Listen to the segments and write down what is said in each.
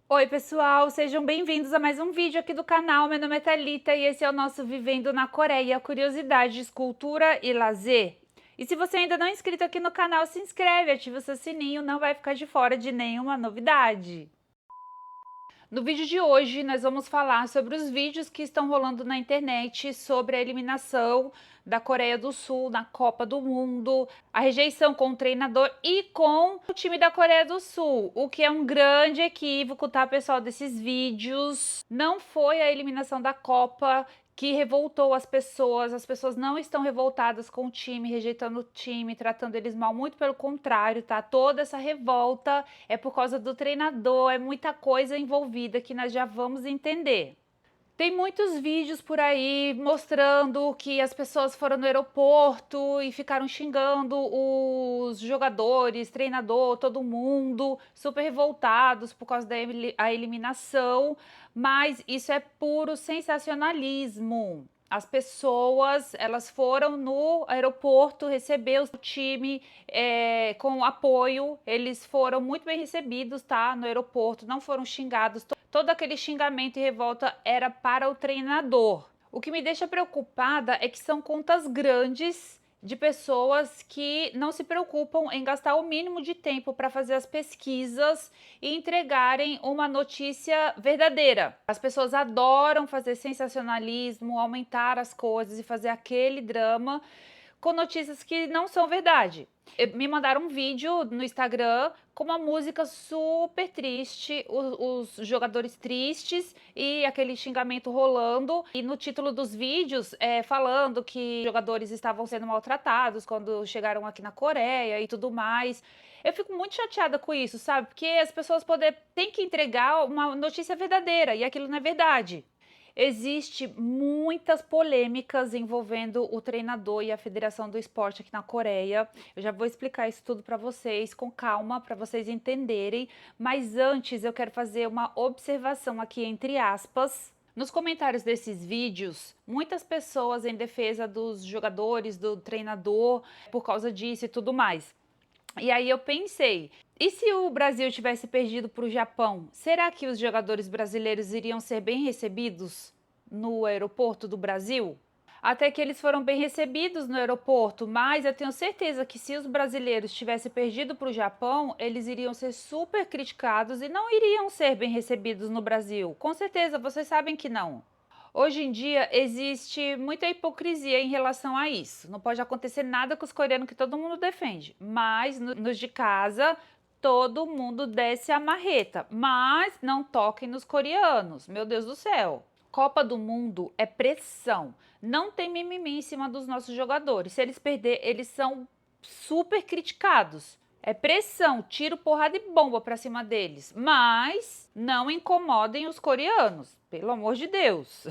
Oi pessoal, sejam bem-vindos a mais um vídeo aqui do canal. Meu nome é Thalita e esse é o nosso Vivendo na Coreia, curiosidades, cultura e lazer. E se você ainda não é inscrito aqui no canal, se inscreve, ativa o seu sininho, não vai ficar de fora de nenhuma novidade. No vídeo de hoje, nós vamos falar sobre os vídeos que estão rolando na internet sobre a eliminação da Coreia do Sul na Copa do Mundo, a rejeição com o treinador e com o time da Coreia do Sul, o que é um grande equívoco, tá, pessoal, desses vídeos. Não foi a eliminação da Copa que revoltou as pessoas não estão revoltadas com o time, rejeitando o time, tratando eles mal, muito pelo contrário, tá? Toda essa revolta é por causa do treinador, é muita coisa envolvida que nós já vamos entender. Tem muitos vídeos por aí mostrando que as pessoas foram no aeroporto e ficaram xingando os jogadores, treinador, todo mundo, super revoltados por causa da eliminação, mas isso é puro sensacionalismo. As pessoas, elas foram no aeroporto receber o time com apoio, eles foram muito bem recebidos, tá? No aeroporto, não foram xingados. Todo aquele xingamento e revolta era para o treinador. O que me deixa preocupada é que são contas grandes de pessoas que não se preocupam em gastar o mínimo de tempo para fazer as pesquisas e entregarem uma notícia verdadeira. As pessoas adoram fazer sensacionalismo, aumentar as coisas e fazer aquele drama com notícias que não são verdade. Me mandaram um vídeo no Instagram com uma música super triste, os jogadores tristes e aquele xingamento rolando. E no título dos vídeos, falando que jogadores estavam sendo maltratados quando chegaram aqui na Coreia e tudo mais. Eu fico muito chateada com isso, sabe? Porque as pessoas têm que entregar uma notícia verdadeira e aquilo não é verdade. Existe muitas polêmicas envolvendo o treinador e a Federação do Esporte aqui na Coreia. Eu já vou explicar isso tudo para vocês com calma, para vocês entenderem. Mas antes eu quero fazer uma observação aqui entre aspas. Nos comentários desses vídeos, muitas pessoas em defesa dos jogadores, do treinador, por causa disso e tudo mais. E aí eu pensei, e se o Brasil tivesse perdido para o Japão, será que os jogadores brasileiros iriam ser bem recebidos no aeroporto do Brasil? Até que eles foram bem recebidos no aeroporto, mas eu tenho certeza que se os brasileiros tivessem perdido para o Japão, eles iriam ser super criticados e não iriam ser bem recebidos no Brasil. Com certeza, vocês sabem que não. Hoje em dia existe muita hipocrisia em relação a isso. Não pode acontecer nada com os coreanos que todo mundo defende, mas nos de casa todo mundo desce a marreta, mas não toquem nos coreanos, meu Deus do céu. Copa do Mundo é pressão, não tem mimimi em cima dos nossos jogadores. Se eles perder, eles são super criticados. É pressão, tiro, porrada e bomba pra cima deles. Mas não incomodem os coreanos, pelo amor de Deus.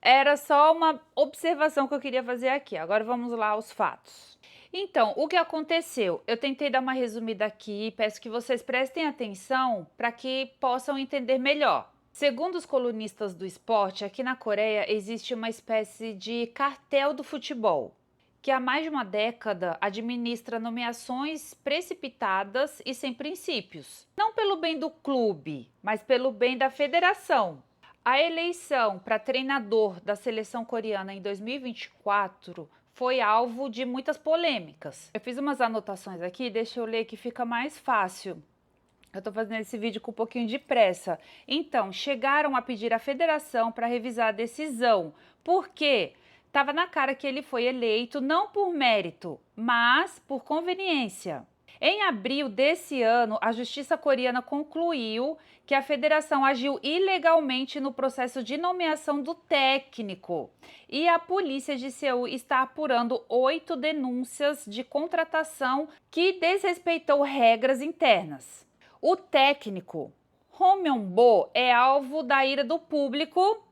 Era só uma observação que eu queria fazer aqui. Agora vamos lá aos fatos. Então, o que aconteceu? Eu tentei dar uma resumida aqui, peço que vocês prestem atenção para que possam entender melhor. Segundo os colunistas do esporte, aqui na Coreia existe uma espécie de cartel do futebol, que há mais de uma década administra nomeações precipitadas e sem princípios. Não pelo bem do clube, mas pelo bem da federação. A eleição para treinador da seleção coreana em 2024 foi alvo de muitas polêmicas. Eu fiz umas anotações aqui, deixa eu ler que fica mais fácil. Eu tô fazendo esse vídeo com um pouquinho de pressa. Então, chegaram a pedir à federação para revisar a decisão. Por quê? Tava na cara que ele foi eleito não por mérito, mas por conveniência. Em abril desse ano, a justiça coreana concluiu que a federação agiu ilegalmente no processo de nomeação do técnico. E a polícia de Seul está apurando 8 denúncias de contratação que desrespeitou regras internas. O técnico Hong Myung-bo é alvo da ira do público.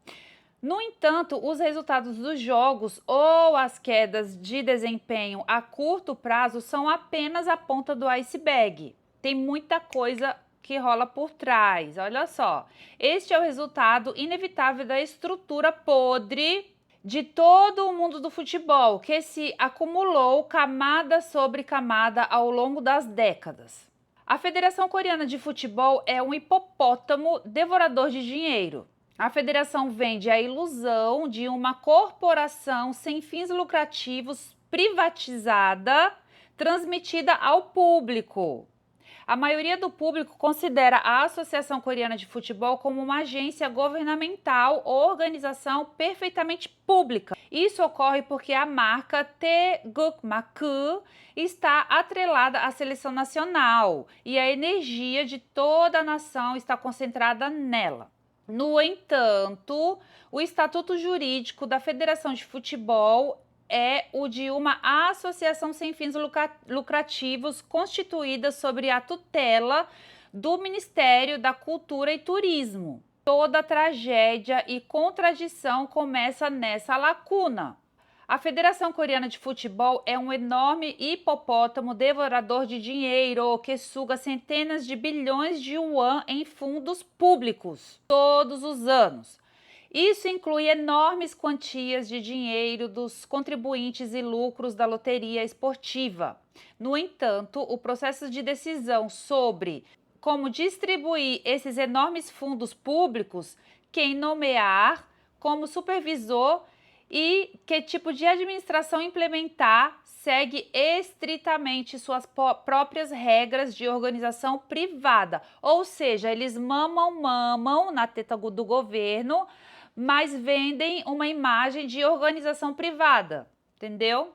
No entanto, os resultados dos jogos ou as quedas de desempenho a curto prazo são apenas a ponta do iceberg. Tem muita coisa que rola por trás, olha só. Este é o resultado inevitável da estrutura podre de todo o mundo do futebol, que se acumulou camada sobre camada ao longo das décadas. A Federação Coreana de Futebol é um hipopótamo devorador de dinheiro. A federação vende a ilusão de uma corporação sem fins lucrativos privatizada, transmitida ao público. A maioria do público considera a Associação Coreana de Futebol como uma agência governamental ou organização perfeitamente pública. Isso ocorre porque a marca Taegukmak está atrelada à seleção nacional e a energia de toda a nação está concentrada nela. No entanto, o estatuto jurídico da Federação de Futebol é o de uma associação sem fins lucrativos constituída sob a tutela do Ministério da Cultura e Turismo. Toda tragédia e contradição começa nessa lacuna. A Federação Coreana de Futebol é um enorme hipopótamo devorador de dinheiro que suga centenas de bilhões de yuan em fundos públicos todos os anos. Isso inclui enormes quantias de dinheiro dos contribuintes e lucros da loteria esportiva. No entanto, o processo de decisão sobre como distribuir esses enormes fundos públicos, quem nomear como supervisor e que tipo de administração implementar, segue estritamente suas próprias regras de organização privada. Ou seja, eles mamam na teta do governo, mas vendem uma imagem de organização privada, entendeu?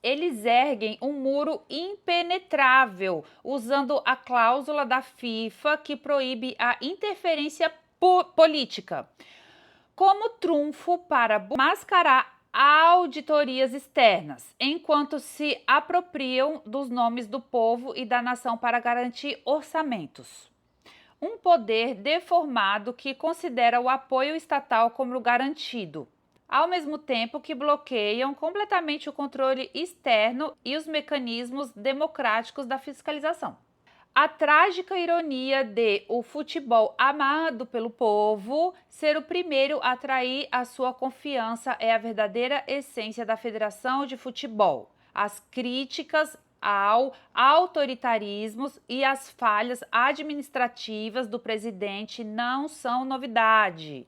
Eles erguem um muro impenetrável, usando a cláusula da FIFA que proíbe a interferência política, como trunfo para mascarar auditorias externas, enquanto se apropriam dos nomes do povo e da nação para garantir orçamentos. Um poder deformado que considera o apoio estatal como garantido, ao mesmo tempo que bloqueiam completamente o controle externo e os mecanismos democráticos da fiscalização. A trágica ironia de o futebol amado pelo povo ser o primeiro a atrair a sua confiança é a verdadeira essência da Federação de Futebol. As críticas ao autoritarismo e as falhas administrativas do presidente não são novidade.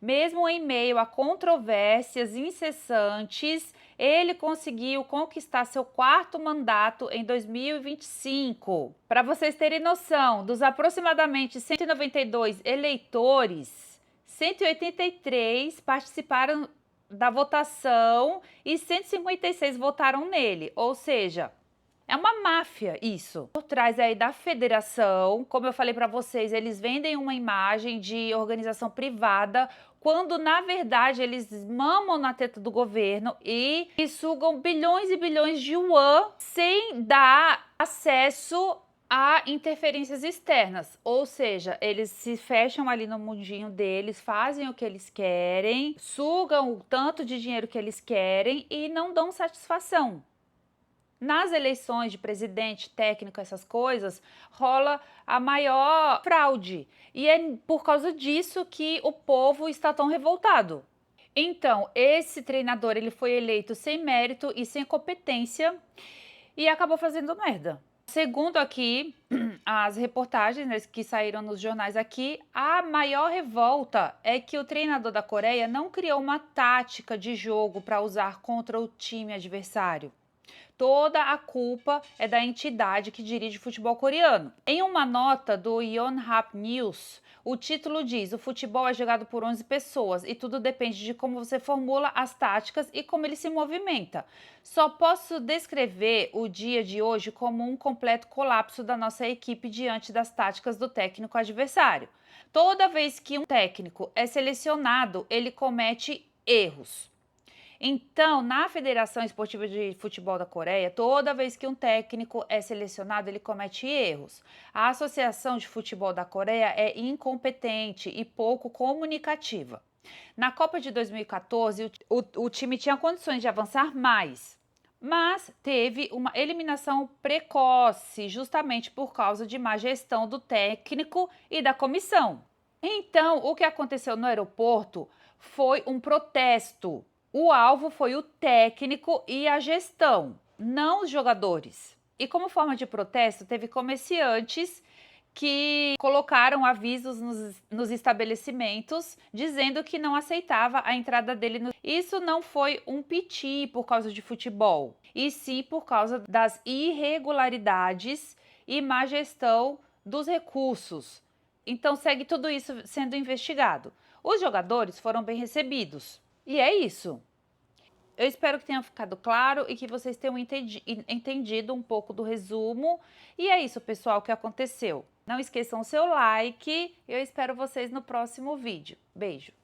Mesmo em meio a controvérsias incessantes, ele conseguiu conquistar seu quarto mandato em 2025. Para vocês terem noção, dos aproximadamente 192 eleitores, 183 participaram da votação e 156 votaram nele, ou seja, é uma máfia isso. Por trás aí da federação, como eu falei para vocês, eles vendem uma imagem de organização privada, quando na verdade eles mamam na teta do governo e sugam bilhões e bilhões de yuan sem dar acesso a interferências externas. Ou seja, eles se fecham ali no mundinho deles, fazem o que eles querem, sugam o tanto de dinheiro que eles querem e não dão satisfação. Nas eleições de presidente, técnico, essas coisas, rola a maior fraude. E é por causa disso que o povo está tão revoltado. Então, esse treinador ele foi eleito sem mérito e sem competência e acabou fazendo merda. Segundo aqui as reportagens, né, que saíram nos jornais aqui, a maior revolta é que o treinador da Coreia não criou uma tática de jogo para usar contra o time adversário. Toda a culpa é da entidade que dirige o futebol coreano. Em uma nota do Yonhap News, o título diz: o futebol é jogado por 11 pessoas e tudo depende de como você formula as táticas e como ele se movimenta. Só posso descrever o dia de hoje como um completo colapso da nossa equipe diante das táticas do técnico adversário. Toda vez que um técnico é selecionado, ele comete erros. Então, na Federação Esportiva de Futebol da Coreia, toda vez que um técnico é selecionado, ele comete erros. A Associação de Futebol da Coreia é incompetente e pouco comunicativa. Na Copa de 2014, o time tinha condições de avançar mais, mas teve uma eliminação precoce, justamente por causa de má gestão do técnico e da comissão. Então, o que aconteceu no aeroporto foi um protesto. O alvo foi o técnico e a gestão, não os jogadores. E como forma de protesto, teve comerciantes que colocaram avisos nos estabelecimentos dizendo que não aceitava a entrada dele. Isso não foi um piti por causa de futebol, e sim por causa das irregularidades e má gestão dos recursos. Então segue tudo isso sendo investigado. Os jogadores foram bem recebidos. E é isso. Eu espero que tenha ficado claro e que vocês tenham entendido um pouco do resumo. E é isso, pessoal, o que aconteceu. Não esqueçam o seu like. Eu espero vocês no próximo vídeo. Beijo!